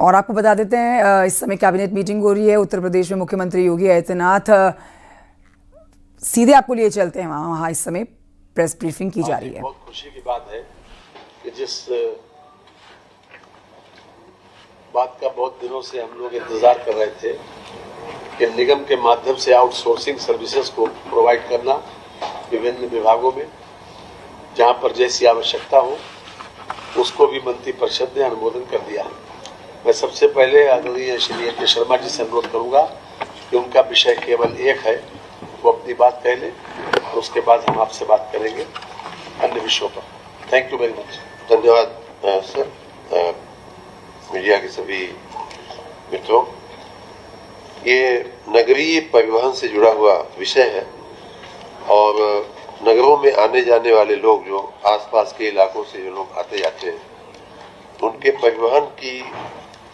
और आपको बता देते हैं इस समय कैबिनेट मीटिंग हो रही है उत्तर प्रदेश में। मुख्यमंत्री योगी आदित्यनाथ सीधे आपको लिए चलते हैं वहाँ इस समय प्रेस ब्रीफिंग की जा रही है। बहुत खुशी की बात है कि जिस बात का बहुत दिनों से हम लोग इंतजार कर रहे थे कि निगम के माध्यम से आउटसोर्सिंग सर्विसेज को प्रोवाइड करना विभिन्न विभागों में जहां पर जैसी आवश्यकता हो, उसको भी मंत्रिपरिषद ने अनुमोदन कर दिया है। मैं सबसे पहले आदरणीय श्री ए.के. शर्मा जी से अनुरोध करूंगा कि उनका विषय केवल एक है, वो अपनी बात कह लें, तो उसके बाद हम आपसे बात करेंगे अन्य विषयों पर। Thank you very much. धन्यवाद सर। मीडिया के सभी मित्रों, ये नगरीय परिवहन से जुड़ा हुआ विषय है और नगरों में आने जाने वाले लोग, जो आसपास के इलाकों से जो लोग आते जाते हैं, उनके परिवहन की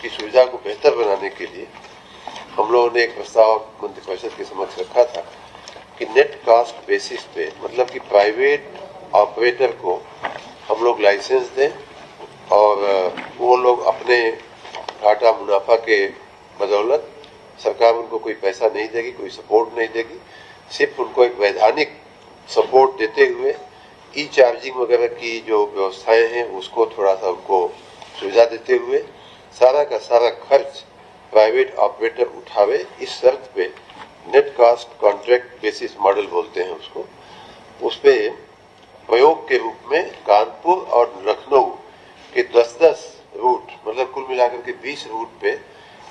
सुविधा को बेहतर बनाने के लिए हम लोगों ने एक प्रस्ताव मंत्रिपरिषद के समक्ष रखा था कि नेट कास्ट बेसिस पे, मतलब कि प्राइवेट ऑपरेटर को हम लोग लाइसेंस दें और वो लोग अपने घाटा मुनाफा के बदौलत, सरकार उनको कोई पैसा नहीं देगी, कोई सपोर्ट नहीं देगी, सिर्फ उनको एक वैधानिक सपोर्ट देते हुए ई चार्जिंग वगैरह की जो व्यवस्थाएं हैं उसको थोड़ा सा उनको सुविधा देते हुए सारा का सारा खर्च प्राइवेट ऑपरेटर उठावे, इस शर्त पे net cost contract basis model बोलते हैं उसको, उस पे प्रयोग के रूप में कानपुर और लखनऊ के 10-10 रूट, मतलब कुल मिलाकर के 20 रूट पे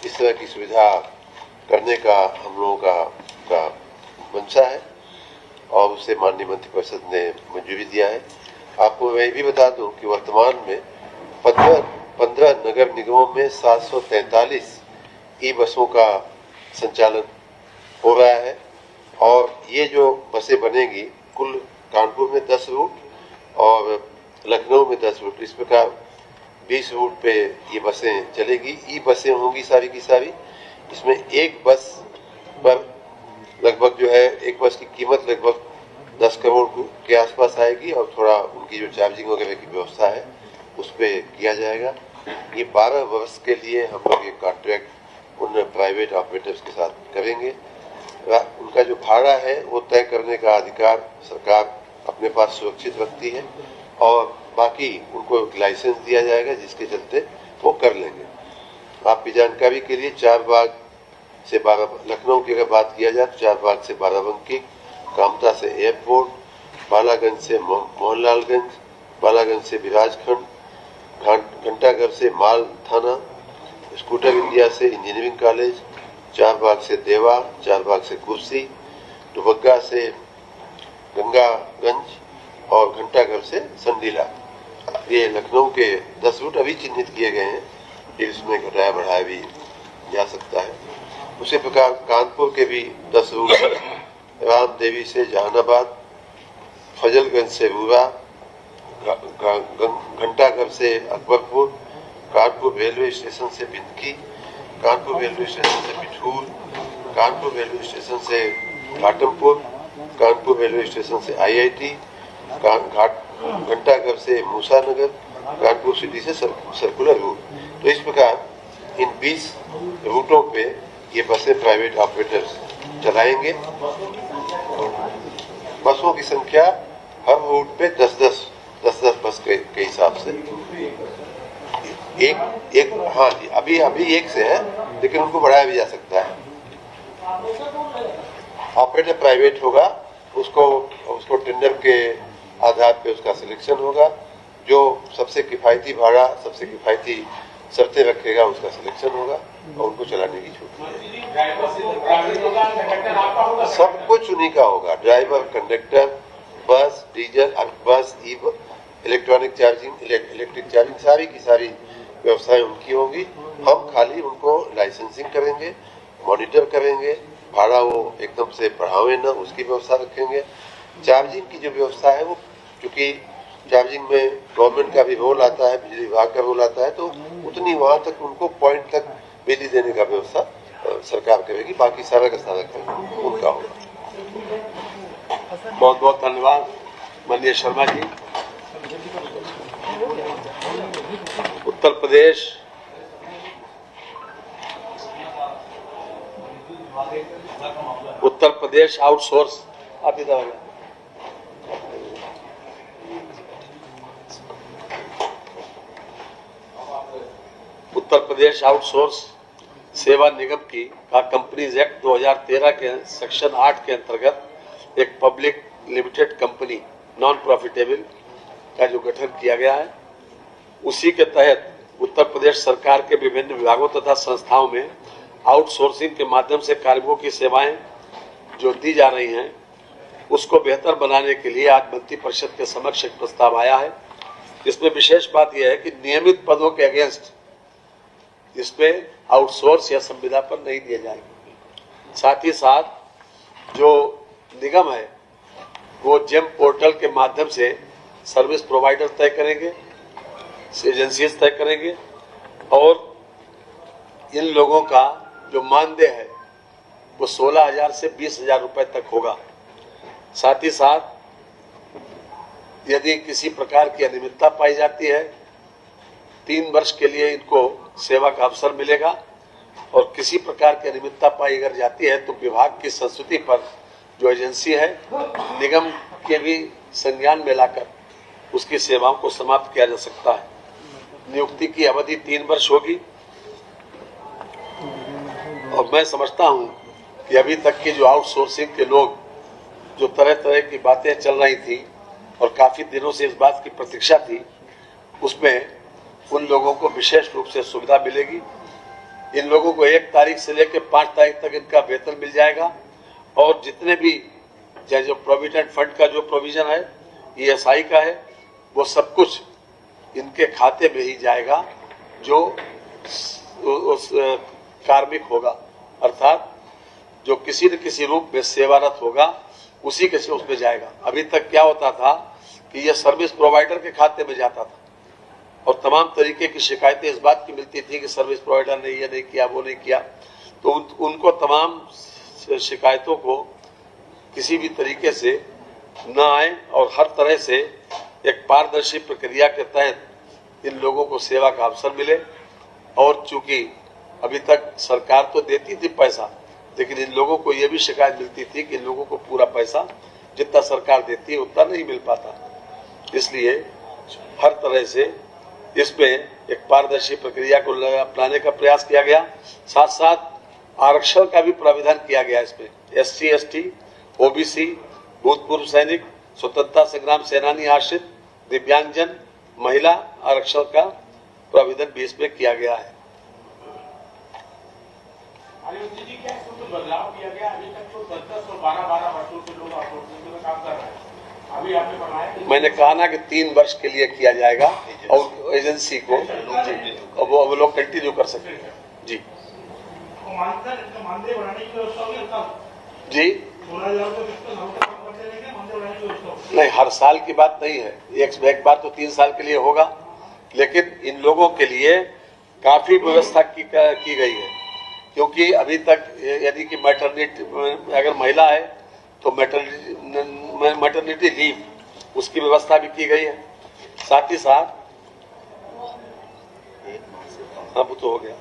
इस तरह की सुविधा करने का हम लोगों का मंशा है और उसे माननीय मंत्रिपरिषद ने मंजूरी दिया है। आपको मैं भी बता दूं कि वर्तमान में 15 नगर निगमों में 743 ई बसों का संचालन हो रहा है और ये जो बसें बनेगी, कुल कानपुर में 10 रूट और लखनऊ में 10 रूट, इस प्रकार 20 रूट पे ये बसें चलेगी। ई बसें होंगी सारी की सारी। इसमें एक बस पर लगभग जो है, एक बस की कीमत लगभग 10 करोड़ के आसपास आएगी और थोड़ा उनकी जो चार्जिंग वगैरह की व्यवस्था है उस पर किया जाएगा। ये 12 वर्ष के लिए हम लोग ये कॉन्ट्रैक्ट उन प्राइवेट ऑपरेटर्स के साथ करेंगे। उनका जो भाड़ा है वो तय करने का अधिकार सरकार अपने पास सुरक्षित रखती है और बाकी उनको एक लाइसेंस दिया जाएगा जिसके चलते वो कर लेंगे। आपकी जानकारी के लिए चारबाग से लखनऊ की अगर बात किया जाए तो चारबाग से बाराबंकी, कामता से एयरपोर्ट, बालागंज से मोहनलालगंज, बालागंज से विराजखंड, घंटाघर से माल थाना, स्कूटर इंडिया से इंजीनियरिंग कॉलेज, चारबाग से देवा, चारबाग से कुर्सी, दुबग्गा से गंगागंज और घंटाघर से संडीला। ये लखनऊ के 10 रूट अभी चिन्हित किए गए हैं, फिर इसमें घटाया बढ़ाया भी जा सकता है। उसी प्रकार कानपुर के भी 10 रूट, राम देवी से जहानाबाद, फजलगंज से रूरा, घंटाघर से अकबरपुर, कानपुर रेलवे स्टेशन से बिंदकी, कानपुर रेलवे स्टेशन से बिठूर, कानपुर रेलवे स्टेशन से घाटमपुर, कानपुर रेलवे स्टेशन से IIT, घंटाघर से मूसानगर, कानपुर सिटी से सर्कुलर रूट। तो इस प्रकार इन 20 रूटों पे ये बसें प्राइवेट ऑपरेटर्स चलाएंगे। बसों की संख्या हर रूट पे 10-10 बस के हिसाब से एक हाँ जी, अभी एक से है, लेकिन उनको बढ़ाया भी जा सकता है। ऑपरेटर प्राइवेट होगा, उसको टेंडर के आधार पे उसका सिलेक्शन होगा, जो सबसे किफायती भाड़ा, सबसे किफायती शर्तें रखेगा उसका सिलेक्शन होगा और उनको चलाने की छूट मिलेगी। सब कुछ उन्हीं का होगा, ड्राइवर, कंडक्टर, बस, डीजल, बस, इलेक्ट्रॉनिक चार्जिंग, इलेक्ट्रिक चार्जिंग, सारी की सारी व्यवस्थाएं उनकी होंगी। हम खाली उनको लाइसेंसिंग करेंगे, मॉनिटर करेंगे, भाड़ा वो एकदम से बढ़ावे ना, उसकी व्यवस्था रखेंगे। चार्जिंग की जो व्यवस्था है वो, क्योंकि चार्जिंग में गवर्नमेंट का भी रोल आता है, बिजली विभाग का रोल आता है, तो उतनी वहां तक उनको पॉइंट तक बिजली देने का व्यवस्था सरकार करेगी, बाकी सारा का सारा काम उनका होगा। बहुत बहुत धन्यवाद माननीय शर्मा जी। उत्तर प्रदेश उत्तर प्रदेश आउटसोर्स उत्तर प्रदेश आउटसोर्स सेवा निगम की का कंपनीज एक्ट 2013 के सेक्शन 8 के अंतर्गत एक public limited company non profitable का जो गठन किया गया है, उसी के तहत उत्तर प्रदेश सरकार के विभिन्न विभागों तथा संस्थाओं में आउटसोर्सिंग के माध्यम से कार्मिकों की सेवाएं जो दी जा रही हैं, उसको बेहतर बनाने के लिए आज मंत्री परिषद के समक्ष एक प्रस्ताव आया है। इसमें विशेष बात यह है कि नियमित पदों के अगेंस्ट इसमें आउटसोर्स या संविदा पर नहीं दिए जाएंगे। साथ ही साथ जो निगम है वो जेम पोर्टल के माध्यम से सर्विस प्रोवाइडर तय करेंगे, एजेंसीज तय करेंगे और इन लोगों का जो मानदेय है वो 16,000 से 20,000 रुपए तक होगा। साथ ही साथ यदि किसी प्रकार की अनियमितता पाई जाती है 3 वर्ष के लिए इनको सेवा का अवसर मिलेगा और किसी प्रकार की अनियमितता पाई अगर जाती है तो विभाग की संस्तुति पर जो एजेंसी है निगम के भी संज्ञान में लाकर उसकी सेवाओं को समाप्त किया जा सकता है। नियुक्ति की अवधि 3 वर्ष होगी और मैं समझता हूं कि अभी तक के जो आउटसोर्सिंग के लोग जो तरह तरह की बातें चल रही थी और काफी दिनों से इस बात की प्रतीक्षा थी, उसमें उन लोगों को विशेष रूप से सुविधा मिलेगी। इन लोगों को 1 तारीख से लेकर 5 तारीख तक इनका वेतन मिल जाएगा और जितने भी चाहे जो प्रोविडेंट फंड का जो प्रोविजन है, ESI का है, वो सब कुछ इनके खाते में ही जाएगा जो उस कार्मिक होगा, अर्थात जो किसी न किसी रूप में सेवारत होगा उसी के उसमें जाएगा। अभी तक क्या होता था कि यह सर्विस प्रोवाइडर के खाते में जाता था और तमाम तरीके की शिकायतें इस बात की मिलती थी कि सर्विस प्रोवाइडर ने ये नहीं किया, वो नहीं किया, तो उनको तमाम शिकायतों को किसी भी तरीके से न आए और हर तरह से एक पारदर्शी प्रक्रिया के तहत इन लोगों को सेवा का अवसर मिले। और चूंकि अभी तक सरकार तो देती थी पैसा, लेकिन इन लोगों को यह भी शिकायत मिलती थी कि इन लोगों को पूरा पैसा जितना सरकार देती है उतना नहीं मिल पाता। इसलिए हर तरह से इसमें एक पारदर्शी प्रक्रिया को अपनाने का प्रयास किया गया। साथ साथ आरक्षण का भी प्राविधान किया गया। इसमें SC, ST, OBC, भूतपूर्व सैनिक, स्वतंत्रता संग्राम सेनानी आश्रित, दिव्यांगजन, महिला आरक्षण का प्राविधान भी इसमें किया गया है। बदलाव किया गया। अभी तक तो 10 और 12 वर्षों से लोग आउटसोर्सिंग में काम कर रहे हैं। अभी आपने बताया मैंने कहा ना कि 3 वर्ष के लिए किया जाएगा और एजेंसी को वो लोग कंटिन्यू कर सकते हैं। जी मानदेय बढ़ाने की व्यवस्था होगी जी 16,000 नहीं, हर साल की बात नहीं है, एक बार तो 3 साल के लिए होगा, लेकिन इन लोगों के लिए काफी व्यवस्था की गई है। क्योंकि अभी तक यदि कि मैटरनिटी अगर महिला है तो मैटरनिटी लीव उसकी व्यवस्था भी की गई है। साथ ही साथ अब तो हो गया